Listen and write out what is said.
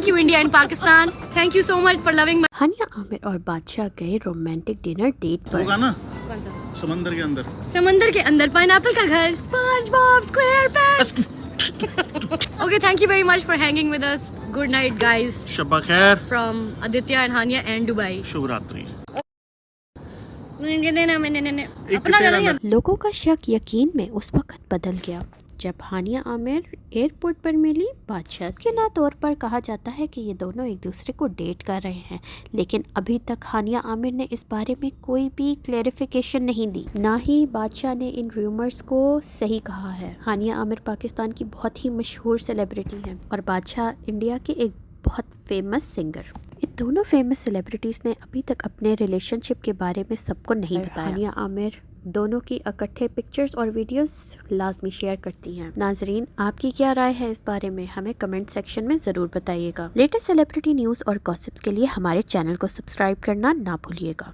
Thank you India and Pakistan. Thank you so much for loving my. हानिया आमिर और बादशाह गए romantic dinner date पर। होगा ना कौन सा? समंदर के अंदर। समंदर के अंदर पाइनएप्पल का घर, SpongeBob SquarePants. Okay, thank you very much for hanging with us. Good night guys. शब्बा खैर। From Aditya and Hania and Dubai. शुभ रात्रि। अपना कर लोगों का शक यकीन में उस वक्त बदल गया जब हानिया आमिर एयरपोर्ट पर मिली बादशाह से। ना तौर पर कहा जाता है कि ये दोनों एक दूसरे को डेट कर रहे हैं, लेकिन अभी तक हानिया आमिर ने इस बारे में कोई भी क्लैरिफिकेशन नहीं दी, ना ही बादशाह ने इन रूमर्स को सही कहा है। हानिया आमिर पाकिस्तान की बहुत ही मशहूर सेलिब्रिटी हैं और बादशाह इंडिया के एक बहुत फेमस सिंगर। इन दोनों फेमस सेलिब्रिटीज़ ने अभी तक अपने रिलेशनशिप के बारे में सबको नहीं बताया। हानिया आमिर दोनों की इकट्ठे पिक्चर्स और वीडियोस लाजमी शेयर करती हैं। नाजरीन, आपकी क्या राय है इस बारे में, हमें कमेंट सेक्शन में ज़रूर बताइएगा। लेटेस्ट सेलिब्रिटी न्यूज़ और गॉसिप्स के लिए हमारे चैनल को सब्सक्राइब करना ना भूलिएगा।